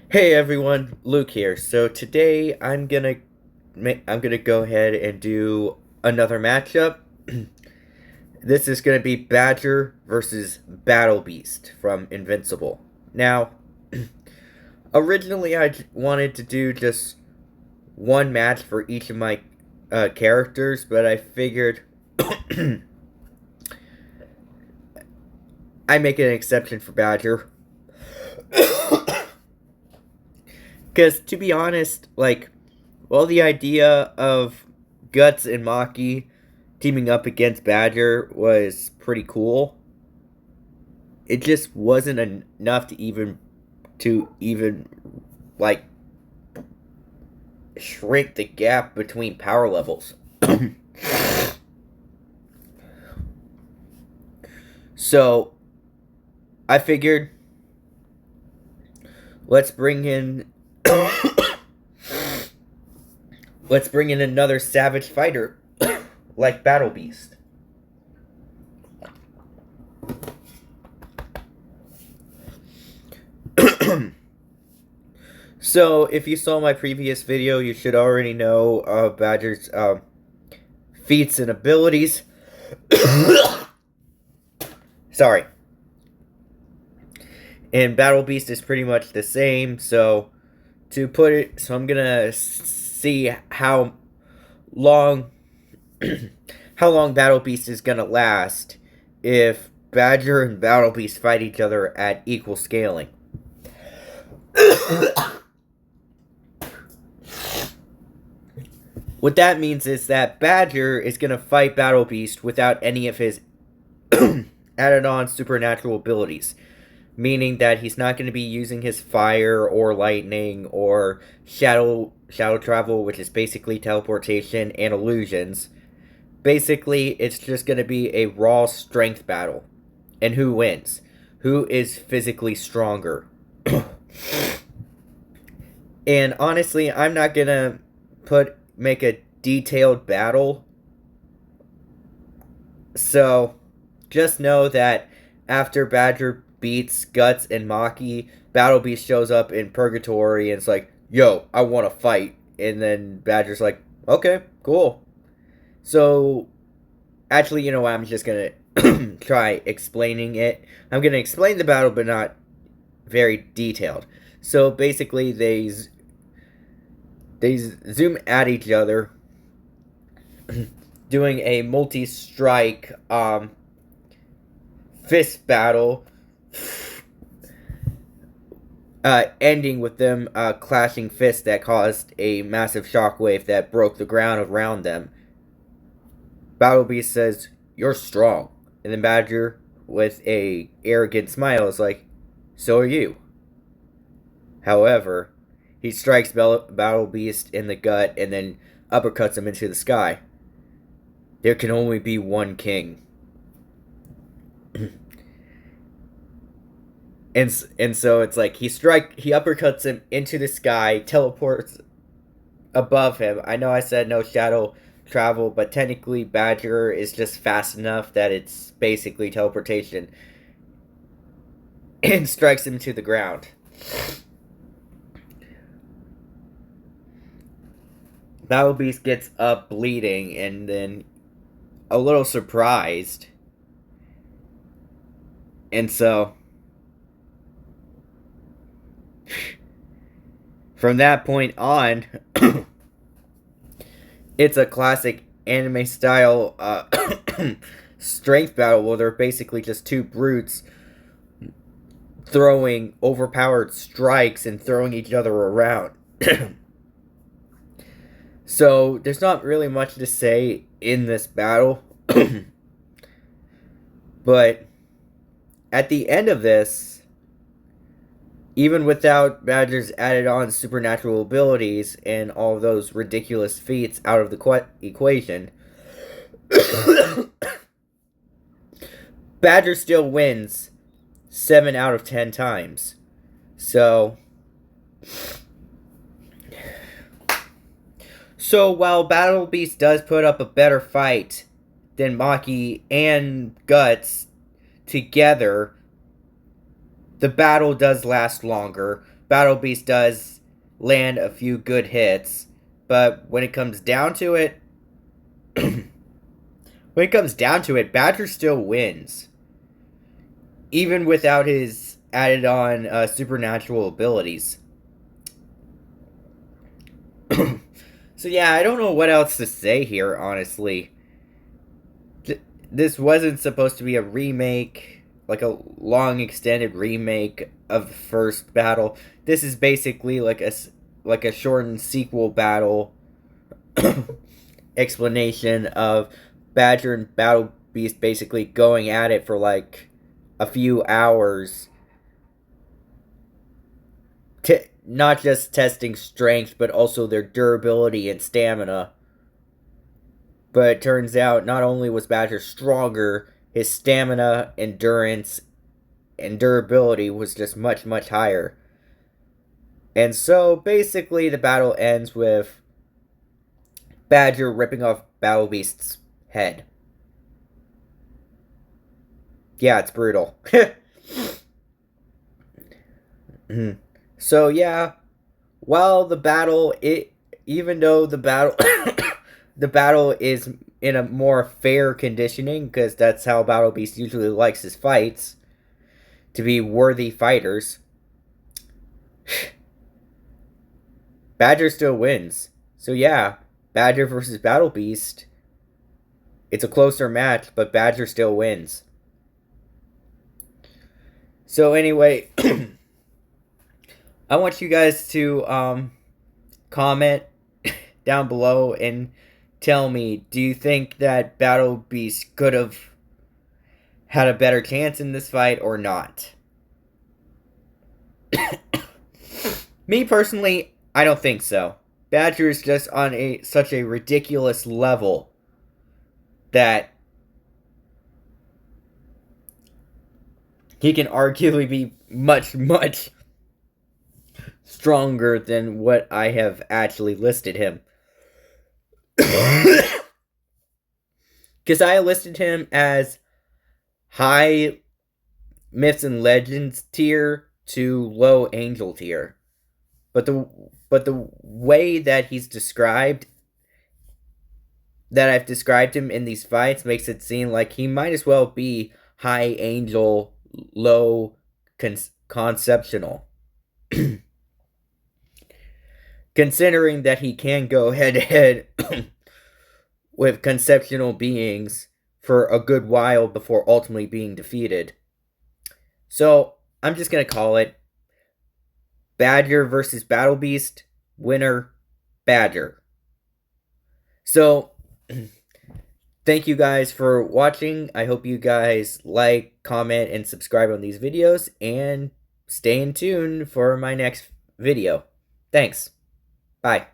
Hey everyone, Luke here. So today I'm gonna go ahead and do another matchup. This is gonna be Badger versus Battle Beast from Invincible. Now, originally I wanted to do just one match for each of my characters, but I figured I make an exception for Badger. Because to be honest, the idea of Guts and Maki teaming up against Badger was pretty cool. It just wasn't enough to even like shrink the gap between power levels. So I figured let's bring in let's bring in another savage fighter like Battle Beast. So, if you saw my previous video, you should already know Badger's feats and abilities. Sorry. And Battle Beast is pretty much the same, so I'm gonna see how long how long Battle Beast is gonna last if Badger and Battle Beast fight each other at equal scaling. What that means is that Badger is gonna fight Battle Beast without any of his added on supernatural abilities, meaning that he's not going to be using his fire or lightning or shadow travel, which is basically teleportation and illusions. Basically, it's just going to be a raw strength battle. And who wins? Who is physically stronger? And honestly, I'm not going to make a detailed battle. So, just know that after Badger beats Guts and Maki, Battle Beast shows up in Purgatory and it's like, yo, I want to fight. And then Badger's like, okay, cool. So, actually, you know what? I'm just going to try explaining it. I'm going to explain the battle, but not very detailed. So, basically, they zoom at each other, doing a multi-strike fist battle, ending with them clashing fists that caused a massive shockwave that broke the ground around them. Battle Beast says, "You're strong," and then Badger, with a arrogant smile, is like, "So are you." However, he strikes Battle Beast in the gut and then uppercuts him into the sky. There can only be one king. And so it's like he uppercuts him into the sky, teleports above him. I know I said no shadow travel, but technically Badger is just fast enough that it's basically teleportation, and strikes him to the ground. Battle Beast gets up bleeding and then a little surprised. And so from that point on, it's a classic anime style strength battle where they're basically just two brutes throwing overpowered strikes and throwing each other around. So there's not really much to say in this battle. But at the end of this, even without Badger's added on supernatural abilities and all of those ridiculous feats out of the equation, Badger still wins 7 out of 10 times. So while Battle Beast does put up a better fight than Maki and Guts together, the battle does last longer. Battle Beast does land a few good hits, but when it comes down to it, Badger still wins, even without his added on supernatural abilities. So yeah, I don't know what else to say here, honestly. This wasn't supposed to be a remake, like a long extended remake of the first battle. This is basically like a shortened sequel battle explanation of Badger and Battle Beast basically going at it for like a few hours, not just testing strength but also their durability and stamina. But it turns out not only was Badger stronger, his stamina, endurance, and durability was just much, much higher. And so basically the battle ends with Badger ripping off Battle Beast's head. Yeah, it's brutal. So yeah, while the battle, even though the battle the battle is in a more fair conditioning, because that's how Battle Beast usually likes his fights, to be worthy fighters, Badger still wins. So yeah, Badger versus Battle Beast. It's a closer match, but Badger still wins. So anyway, I want you guys to comment down below and tell me, do you think that Battle Beast could have had a better chance in this fight or not? Me personally, I don't think so. Badger is just on such a ridiculous level that he can arguably be much, much stronger than what I have actually listed him. Because I listed him as high myths and legends tier to low angel tier. But the way that he's described, that I've described him in these fights, makes it seem like he might as well be high angel, low conceptual. Considering that he can go head to head with conceptual beings for a good while before ultimately being defeated. So I'm just gonna call it Badger versus Battle Beast. Winner, Badger. So thank you guys for watching. I hope you guys like, comment, and subscribe on these videos, and stay in tune for my next video. Thanks. Bye.